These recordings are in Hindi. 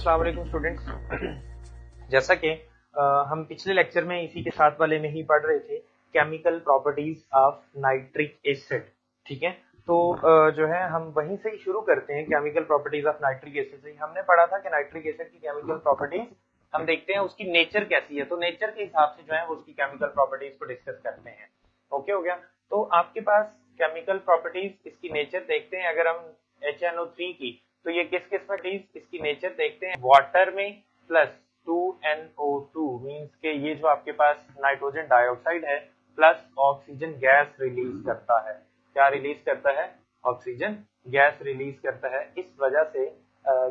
अस्सलाम वालेकुम स्टूडेंट्स। जैसा कि हम पिछले लेक्चर में इसी के साथ वाले में ही पढ़ रहे थे chemical properties of nitric acid. ठीक है, तो जो है हम वहीं से ही शुरू करते हैं। Chemical properties of nitric acid से हमने पढ़ा था कि नाइट्रिक एसिड की केमिकल प्रॉपर्टीज हम देखते हैं उसकी नेचर कैसी है, तो नेचर के हिसाब से जो है उसकी केमिकल प्रॉपर्टीज को डिस्कस करते हैं। ओके हो गया। तो आपके पास केमिकल प्रॉपर्टीज, इसकी नेचर देखते हैं। अगर हम HNO3 की, तो ये किस किस में इसकी नेचर देखते हैं। वाटर में प्लस 2NO2 मींस के ये जो आपके पास नाइट्रोजन डाइऑक्साइड है प्लस ऑक्सीजन गैस रिलीज करता है। क्या रिलीज करता है? ऑक्सीजन गैस रिलीज करता है। इस वजह से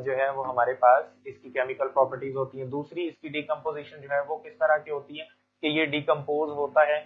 जो है वो हमारे पास इसकी केमिकल प्रॉपर्टीज होती है। दूसरी, इसकी डिकम्पोजिशन जो है वो किस तरह की होती है कि ये डिकम्पोज होता है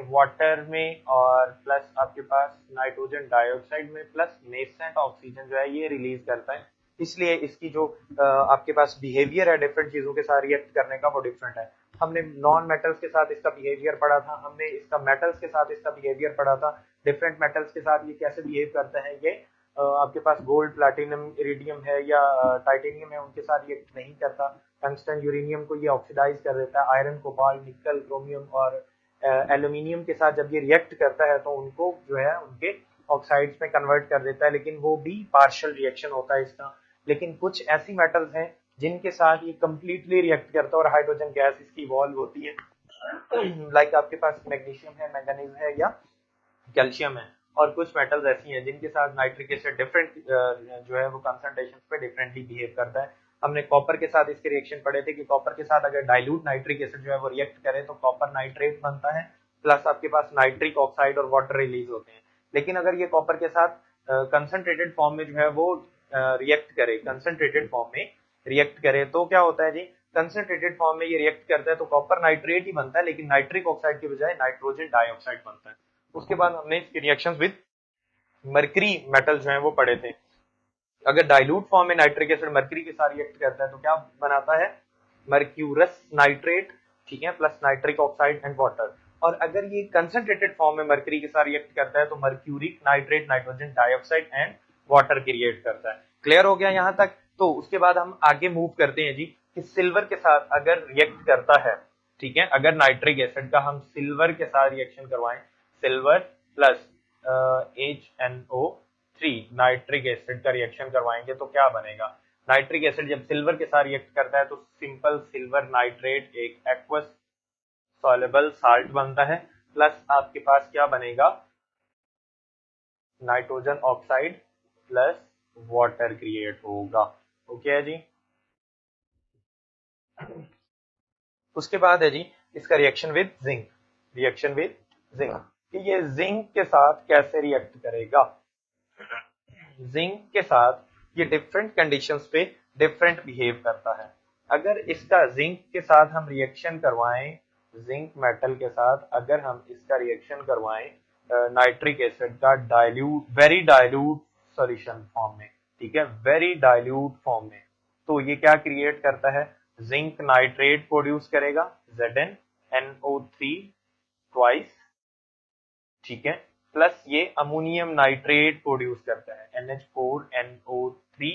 वाटर में और प्लस आपके पास नाइट्रोजन डाइऑक्साइड में प्लस नेसेंट ऑक्सीजन जो है ये रिलीज करता है। इसलिए इसकी जो आपके पास बिहेवियर है डिफरेंट चीजों के साथ रिएक्ट करने का वो डिफरेंट है। हमने नॉन मेटल्स के साथ इसका बिहेवियर पढ़ा था, हमने इसका मेटल्स के साथ इसका बिहेवियर पढ़ा था। डिफरेंट मेटल्स के साथ ये कैसे बिहेव करता है। ये आपके पास गोल्ड, प्लैटिनम, इरिडियम है या टाइटेनियम है, उनके साथ रिएक्ट नहीं करता। टंगस्टन, यूरेनियम को ये ऑक्सीडाइज कर देता है। आयरन, कोबाल्ट, निकल, क्रोमियम और एल्यूमिनियम के साथ जब ये रिएक्ट करता है तो उनको जो है उनके ऑक्साइड्स में कन्वर्ट कर देता है, लेकिन वो भी पार्शियल रिएक्शन होता है इसका। लेकिन कुछ ऐसी मेटल्स हैं जिनके साथ ये कंप्लीटली रिएक्ट करता है और हाइड्रोजन गैस इसकी इवॉल्व होती है। लाइक आपके पास मैग्नीशियम है, मैंगनीज है या कैल्शियम है। और कुछ मेटल्स ऐसी हैं जिनके साथ नाइट्रिक एसिड डिफरेंट जो है वो कंसंट्रेशन पे डिफरेंटली बिहेव करता है। हमने कॉपर के साथ इसके रिएक्शन पढ़े थे कि कॉपर के साथ अगर डाइल्यूट नाइट्रिक एसिड जो है वो रिएक्ट करे तो कॉपर नाइट्रेट बनता है, प्लस आपके पास नाइट्रिक ऑक्साइड और वाटर रिलीज होते हैं। लेकिन अगर ये कॉपर के साथ कंसंट्रेटेड फॉर्म में जो है वो रिएक्ट करे, कंसंट्रेटेड फॉर्म में रिएक्ट करे तो क्या होता है जी, कंसंट्रेटेड फॉर्म में ये रिएक्ट करता है तो कॉपर नाइट्रेट ही बनता है, लेकिन नाइट्रिक ऑक्साइड की बजाय नाइट्रोजन डाइऑक्साइड बनता है। उसके बाद हमने इसके रिएक्शंस विद मर्करी मेटल जो है वो पढ़े थे। अगर डाइल्यूट फॉर्म में नाइट्रिक एसिड मर्करी के साथ रिएक्ट करता है तो क्या बनाता है? मर्क्यूरस नाइट्रेट, ठीक है, plus nitric oxide and water. और अगर ये कंसंट्रेटेड फॉर्म में मर्करी के साथ रिएक्ट करता है तो mercuric nitrate, nitrogen dioxide and water create करता है। क्लियर हो गया यहाँ तक? तो उसके बाद हम आगे मूव करते हैं जी कि सिल्वर के साथ अगर रिएक्ट करता है, ठीक है, अगर नाइट्रिक एसिड का हम सिल्वर के साथ रिएक्शन करवाएं, silver plus HNO3 nitric acid का रिएक्शन करवाएंगे तो क्या बनेगा? नाइट्रिक एसिड जब सिल्वर के साथ रिएक्ट करता है तो सिंपल सिल्वर नाइट्रेट एक एक्वस सॉल्युबल साल्ट बनता है, प्लस आपके पास क्या बनेगा? Nitrogen oxide plus water create होगा। ओके है जी। उसके बाद है जी इसका reaction with zinc. Reaction with zinc कि ये जिंक के साथ कैसे रिएक्ट करेगा। जिंक के साथ ये डिफरेंट कंडीशंस पे डिफरेंट बिहेव करता है। अगर इसका जिंक के साथ हम रिएक्शन करवाएं, जिंक मेटल के साथ अगर हम इसका रिएक्शन करवाएं नाइट्रिक एसिड का dilute, very dilute solution form में, ठीक है, वेरी डाइल्यूट फॉर्म में, तो ये क्या क्रिएट करता है? जिंक नाइट्रेट प्रोड्यूस करेगा, ZnNO3 ट्वाइस, ठीक है, प्लस ये अमोनियम नाइट्रेट प्रोड्यूस करता है NH4NO3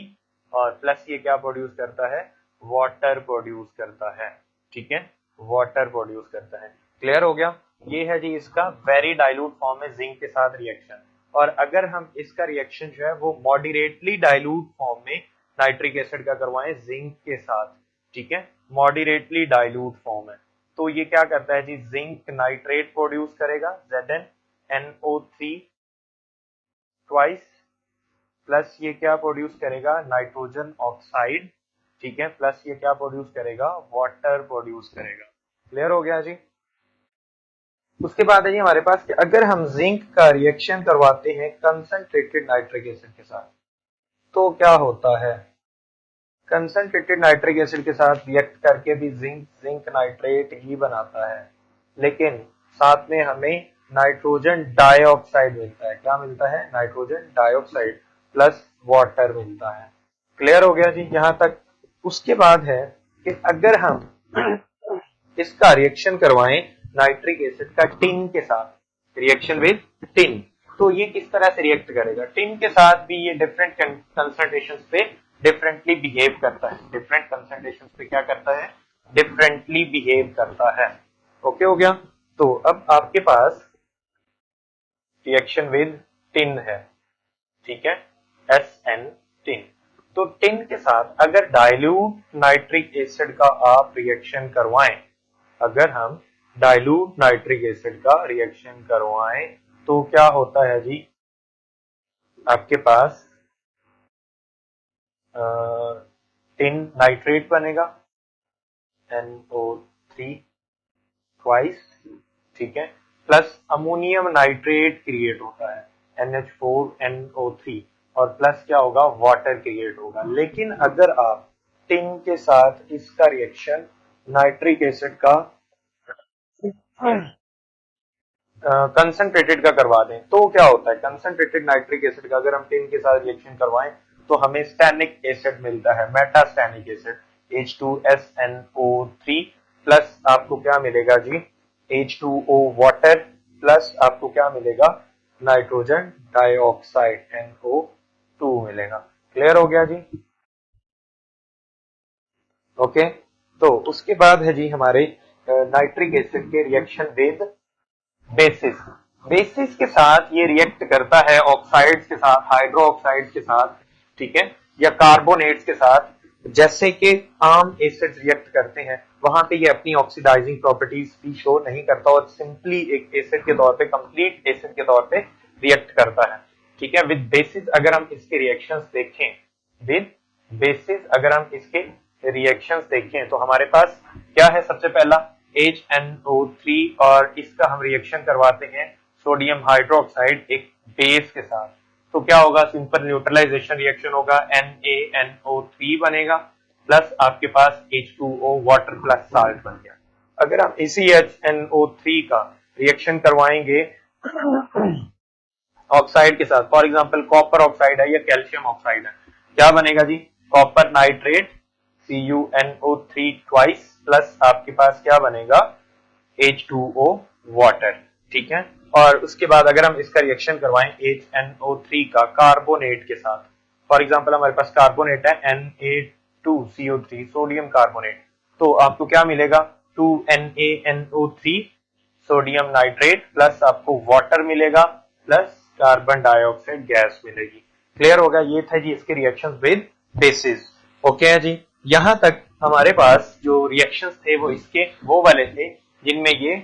और प्लस ये क्या प्रोड्यूस करता है? वाटर प्रोड्यूस करता है, ठीक है, वाटर प्रोड्यूस करता है। क्लियर हो गया? ये है जी इसका वेरी डाइल्यूट फॉर्म में जिंक के साथ रिएक्शन। और अगर हम इसका रिएक्शन जो है वो मॉडरेटली डाइल्यूट फॉर्म में नाइट्रिक एसिड का करवाएं जिंक के साथ, ठीक है, मॉडरेटली डाइल्यूट फॉर्म है, तो ये क्या करता है जी? जिंक नाइट्रेट प्रोड्यूस करेगा ZnNO3 ट्वाइस, प्लस ये क्या प्रोड्यूस करेगा? नाइट्रोजन ऑक्साइड, ठीक है, प्लस ये क्या प्रोड्यूस करेगा? वाटर प्रोड्यूस करेगा। क्लियर हो गया जी? उसके बाद है जी हमारे पास कि अगर हम जिंक का रिएक्शन करवाते हैं कंसंट्रेटेड नाइट्रिक एसिड के साथ तो क्या होता है? कंसंट्रेटेड नाइट्रिक एसिड के साथ रिएक्ट करके भी जिंक नाइट्रेट ही बनाता है, लेकिन साथ में हमें नाइट्रोजन डाइऑक्साइड मिलता है। क्या मिलता है? नाइट्रोजन डाइऑक्साइड प्लस वाटर मिलता है। क्लियर हो गया जी यहाँ तक? उसके बाद है कि अगर हम इसका रिएक्शन करवाएं नाइट्रिक एसिड का टिन के साथ, रिएक्शन विद टिन, तो ये किस तरह से रिएक्ट करेगा? टिन के साथ भी ये डिफरेंट कंसंट्रेशंस पे डिफरेंटली बिहेव करता है, डिफरेंट कंसंट्रेशन पे क्या करता है, डिफरेंटली बिहेव करता है। ओके हो गया। तो अब आपके पास रिएक्शन विद टिन है, ठीक है, SN टिन। तो टिन के साथ अगर डाइल्यूट नाइट्रिक एसिड का आप रिएक्शन करवाएं, अगर हम डाइल्यूट नाइट्रिक एसिड का रिएक्शन करवाएं तो क्या होता है जी, आपके पास टिन नाइट्रेट बनेगा NO3 ट्वाइस, ठीक है, प्लस अमोनियम नाइट्रेट क्रिएट होता है NH4NO3 और प्लस क्या होगा, वाटर क्रिएट होगा। लेकिन अगर आप टिन के साथ इसका रिएक्शन नाइट्रिक एसिड का कंसंट्रेटेड का करवा दें तो क्या होता है, कंसंट्रेटेड नाइट्रिक एसिड का अगर हम टिन के साथ रिएक्शन करवाएं तो हमें स्टैनिक एसिड मिलता है, मेटास्टैनिक एसिड H2SNO3 प्लस आपको क्या मिलेगा जी, H2O वाटर प्लस आपको क्या मिलेगा, नाइट्रोजन डाइऑक्साइड NO2 मिलेगा। क्लियर हो गया जी। ओके, तो उसके बाद है जी हमारे नाइट्रिक एसिड के रिएक्शन विद बेसिस। बेसिस के साथ ये रिएक्ट करता है ऑक्साइड्स के साथ, हाइड्रो ऑक्साइड्स के साथ, ठीक है, या कार्बोनेट्स के साथ, जैसे कि आम एसिड रिएक्ट करते हैं। वहां पे ये अपनी ऑक्सीडाइजिंग प्रॉपर्टीज भी शो नहीं करता और सिंपली एक एसिड के तौर पे, कंप्लीट एसिड के तौर पे रिएक्ट करता है, ठीक है। विद बेसिस अगर हम इसके रिएक्शंस देखें, विद बेसिस अगर हम इसके रिएक्शंस देखें तो हमारे पास क्या है, सबसे पहला HNO3 और इसका हम रिएक्शन करवाते हैं सोडियम हाइड्रोक्साइड एक बेस के साथ, तो क्या होगा, सिंपल न्यूट्रलाइजेशन रिएक्शन होगा, NaNO3 बनेगा प्लस आपके पास H2O वाटर प्लस साल्ट बन गया। अगर हम इसी HNO3 का रिएक्शन करवाएंगे ऑक्साइड के साथ, फॉर एग्जांपल कॉपर ऑक्साइड है या कैल्शियम ऑक्साइड है, क्या बनेगा जी, copper nitrate CuNO3 twice plus आपके पास क्या बनेगा, H2O वाटर, ठीक है। और उसके बाद अगर हम इसका रिएक्शन करवाएं HNO3 का कार्बोनेट के साथ, फॉर एग्जांपल हमारे पास कार्बोनेट है Na2CO3 सोडियम कार्बोनेट, तो आपको क्या मिलेगा, 2NaNO3 सोडियम नाइट्रेट प्लस आपको वाटर मिलेगा प्लस कार्बन डाइऑक्साइड गैस मिलेगी। क्लियर होगा, ये था जी इसके रिएक्शंस विद बेसिस। ओके है जी। यहां तक हमारे पास जो रिएक्शंस थे वो इसके वो वाले थे जिनमें ये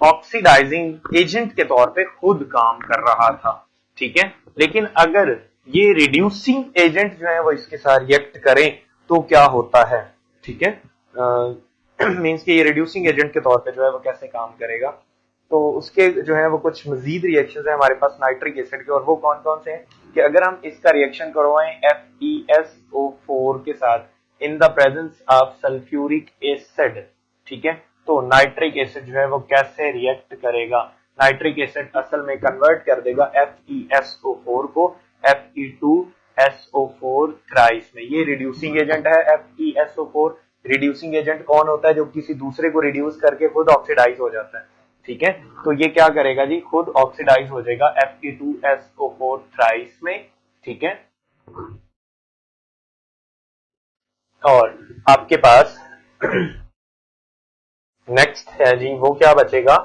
ऑक्सीडाइजिंग एजेंट के तौर पे खुद काम कर रहा था, ठीक है। लेकिन अगर ये रिड्यूसिंग एजेंट जो है वो इसके साथ रिएक्ट करें तो क्या होता है, ठीक है, मीन्स कि ये रिड्यूसिंग एजेंट के तौर पे जो है वो कैसे काम करेगा। तो उसके जो है वो कुछ मजीद रिएक्शंस है हमारे पास नाइट्रिक एसिड के, और वो कौन कौन से हैं कि अगर हम इसका रिएक्शन करवाएं FeSO4 के साथ in the presence of sulphuric acid, ठीक है, तो नाइट्रिक एसिड जो है वो कैसे रिएक्ट करेगा, नाइट्रिक एसिड असल में कन्वर्ट कर देगा FeSO4 को Fe2SO4 थ्राइस में। ये रिड्यूसिंग एजेंट है FeSO4। रिड्यूसिंग एजेंट कौन होता है, जो किसी दूसरे को रिड्यूस करके खुद ऑक्सीडाइज हो जाता है, ठीक है। तो ये क्या करेगा जी, खुद ऑक्सीडाइज हो जाएगा Fe2SO4 थ्राइस में, ठीक है। और आपके पास नेक्स्ट है जी, वो क्या बचेगा,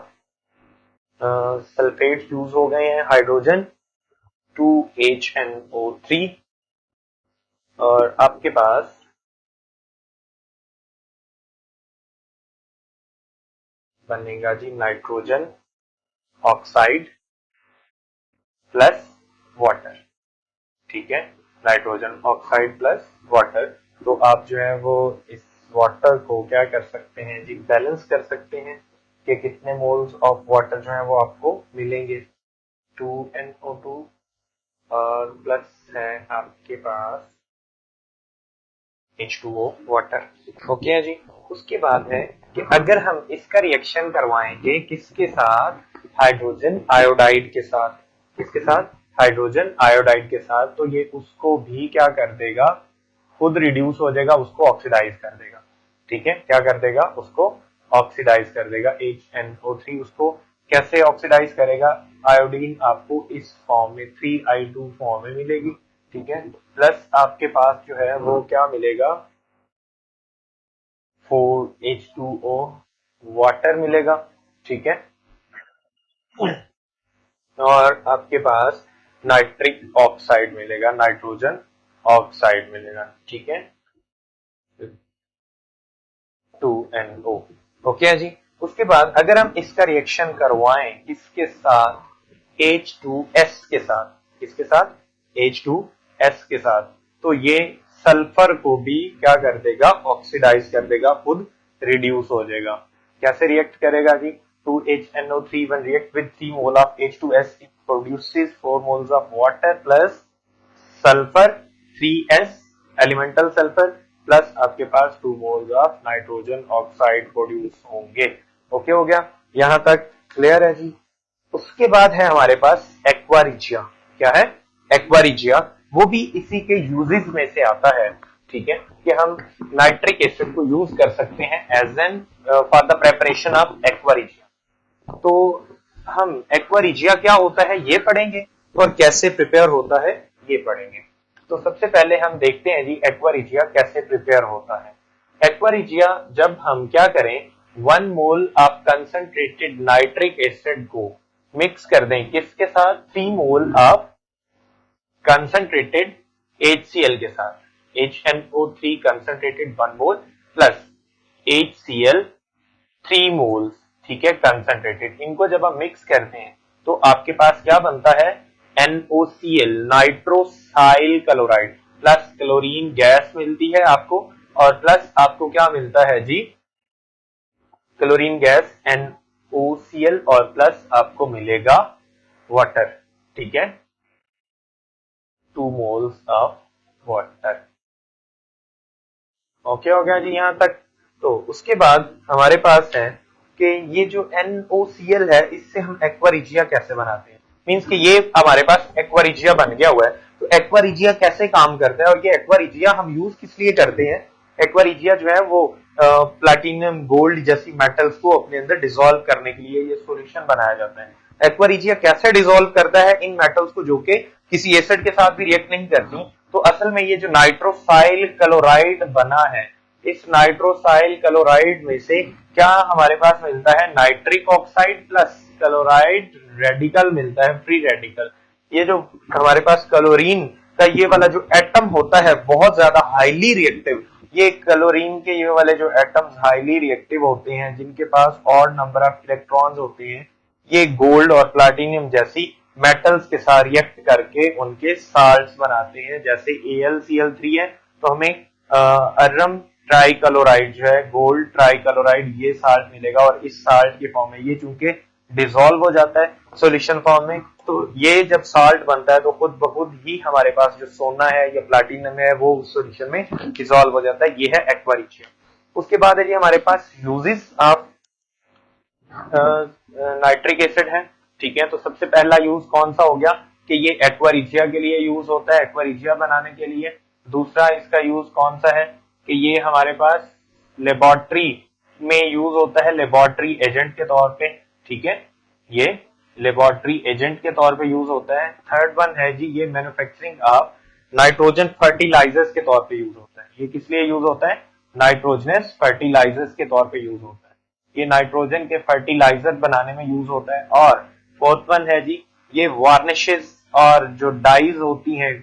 सल्फेट यूज हो गए हैं, हाइड्रोजन 2HNO3 और आपके पास बनेगा जी नाइट्रोजन ऑक्साइड प्लस वाटर, ठीक है, नाइट्रोजन ऑक्साइड प्लस वाटर। तो आप जो है वो इस वाटर को क्या कर सकते हैं जी, बैलेंस कर सकते हैं कि कितने मोल्स ऑफ वाटर जो है वो आपको मिलेंगे, 2NO2 और प्लस है आपके पास H2O वाटर। ओके है जी। उसके बाद है कि अगर हम इसका रिएक्शन करवाएंगे किसके साथ, हाइड्रोजन आयोडाइड के साथ, किसके साथ, हाइड्रोजन आयोडाइड के साथ, तो ये उसको भी क्या कर देगा, खुद रिड्यूस हो जाएगा, उसको ऑक्सीडाइज कर देगा, ठीक है, क्या कर देगा, उसको ऑक्सीडाइज कर देगा। HNO3 उसको कैसे ऑक्सीडाइज करेगा, आयोडीन आपको इस फॉर्म में 3I2 फॉर्म में मिलेगी, ठीक है, प्लस आपके पास जो है वो क्या मिलेगा, 4H2O वाटर मिलेगा, ठीक है, और आपके पास नाइट्रिक ऑक्साइड मिलेगा, नाइट्रोजन ऑक्साइड मिलेगा, ठीक है, 2NO। ओके है जी। उसके बाद अगर हम इसका रिएक्शन करवाएं किसके साथ, H2S के साथ, किसके साथ, H2S के साथ, तो ये सल्फर को भी क्या कर देगा, ऑक्सीडाइज कर देगा, खुद रिड्यूस हो जाएगा। कैसे रिएक्ट करेगा जी, 2HNO3 when react with 3 mole of H2S it produces 4 moles of water plus sulphur 3S elemental sulphur plus आपके पास 2 moles of nitrogen oxide produce होंगे। ओके हो गया, यहां तक क्लियर है जी। उसके बाद है हमारे पास एक्वारिजिया। क्या है, एक्वारिजिया, वो भी इसी के यूजेस में से आता है, ठीक है, कि हम नाइट्रिक एसिड को यूज कर सकते हैं as an for the preparation of aqua regia. तो हम एक्वारिजिया क्या होता है ये पढ़ेंगे और कैसे प्रिपेयर होता है ये पढ़ेंगे। तो सबसे पहले हम देखते हैं जी एक्वारिजिया कैसे प्रिपेयर होता है। एक्वारिजिया जब हम क्या करें, 1 mole of concentrated nitric acid को मिक्स कर दें किसके साथ, 3 मोल ऑफ कंसंट्रेटेड HCl के साथ, HNO3 कंसंट्रेटेड 1 मोल प्लस HCl 3 मोल्स, ठीक है, कंसंट्रेटेड। इनको जब हम मिक्स करते हैं तो आपके पास क्या बनता है, NOCl nitrosyl chloride plus chlorine gas मिलती है आपको, और प्लस आपको क्या मिलता है जी, क्लोरीन गैस NOCl और प्लस आपको मिलेगा वाटर, ठीक है, 2 मोल्स ऑफ वाटर। ओके हो गया जी यहां तक। तो उसके बाद हमारे पास है कि ये जो NOCl है इससे हम एक्वारिजिया कैसे बनाते हैं, मींस कि ये हमारे पास एक्वारिजिया बन गया हुआ है। तो एक्वारिजिया कैसे काम करता है और ये एक्वारिजिया हम यूज किस लिए करते हैं, एक्वारिजिया जो है वो प्लैटिनम गोल्ड जैसी मेटल्स को अपने अंदर डिसॉल्व करने के लिए ये सॉल्यूशन बनाया जाता है। एक्वारिजिया कैसे डिसॉल्व करता है इन मेटल्स को जो कि किसी एसिड के साथ भी रिएक्ट नहीं करती। तो असल में ये जो नाइट्रोसाइल क्लोराइड बना है, इस नाइट्रोसाइल क्लोराइड में से क्या हमारे पास मिलता है, nitric oxide plus chloride radical मिलता है, फ्री रेडिकल। ये जो हमारे पास क्लोरीन का ये वाला जो एटम होता है बहुत ज्यादा हाईली रिएक्टिव, ये क्लोरीन के ये वाले जो एटम्स हाईली रिएक्टिव होते हैं जिनके पास ऑड नंबर ऑफ इलेक्ट्रॉन्स होते हैं, ये गोल्ड और प्लैटिनम जैसी मेटल्स के साथ रिएक्ट करके उनके साल्ट्स बनाते हैं। जैसे AlCl3 है तो हमें अरम ट्राइक्लोराइड जो है, गोल्ड ट्राइक्लोराइड, ये साल्ट मिलेगा और इस साल्ट के फॉर्म में ये चूंकि डिसॉल्व हो जाता है सॉल्यूशन फॉर्म में, तो ये जब साल्ट बनता है तो खुद ब खुद ही हमारे पास जो सोना है या प्लैटिनम है वो उस सॉल्यूशन में डिसॉल्व हो जाता है। ये है एक्वारिजिया। उसके बाद है जी हमारे पास यूजेस ऑफ नाइट्रिक एसिड है, ठीक है। तो सबसे पहला यूज कौन सा हो गया कि ये एक्वारिजिया के लिए यूज होता है, एक्वारिजिया बनाने के लिए। दूसरा इसका यूज कौन सा है कि ये हमारे पास लेबोरेटरी में यूज होता है, लेबोरेटरी एजेंट के तौर पे, ठीक है, ये लेबोरेटरी एजेंट के तौर पे यूज होता है। थर्ड वन है जी ये मैन्युफैक्चरिंग ऑफ नाइट्रोजन फर्टिलाइजर्स के तौर पे यूज होता है। ये किस लिए यूज होता है, नाइट्रोजनस फर्टिलाइजर्स के तौर पे यूज होता है, ये नाइट्रोजन के फर्टिलाइजर बनाने में यूज होता है। और फोर्थ वन है जी ये वार्निशेस और जो डाइज होती हैं,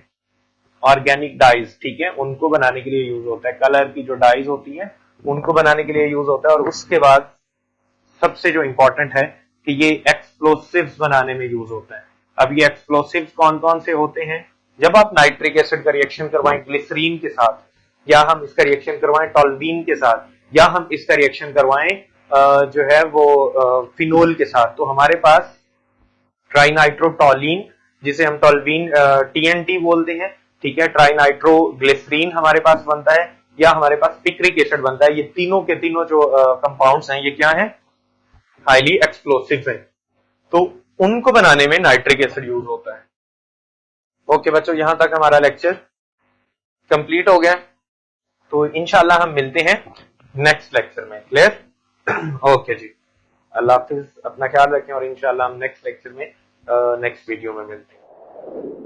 ऑर्गेनिक डाइज, ठीक है, उनको बनाने के लिए यूज होता है। कलर की जो डाइज होती है उनको बनाने के लिए यूज होता है। और उसके बाद सबसे जो इंपॉर्टेंट है कि ये एक्सप्लोसिव्स बनाने में यूज होता है। अब ये एक्सप्लोसिव्स कौन कौन से होते हैं, जब आप नाइट्रिक एसिड का रिएक्शन करवाएं ग्लिसरीन के साथ, या हम इसका रिएक्शन करवाएं टॉल्वीन के साथ, या हम इसका रिएक्शन करवाएं जो है वो फिनोल के साथ, तो हमारे पास ट्राइनाइट्रोटॉलीन, जिसे हम टॉल्वीन TNT बोलते हैं, ठीक है, ट्राइनाइट्रोग्लिसरीन हमारे पास बनता है, या हमारे पास पिक्रिक एसिड बनता है। ये तीनों के तीनों जो कंपाउंड्स हैं ये क्या हैं, हाईली एक्सप्लोसिव हैं। तो उनको बनाने में नाइट्रिक एसिड यूज होता है। ओके बच्चों, यहां तक हमारा लेक्चर कंप्लीट हो गया। तो इंशाल्लाह हम मिलते हैं नेक्स्ट लेक्चर में। क्लियर? ओके जी, अल्लाह हाफिज, अपना ख्याल रखें और इंशाल्लाह हम नेक्स्ट लेक्चर में नेक्स्ट वीडियो में मिलते हैं।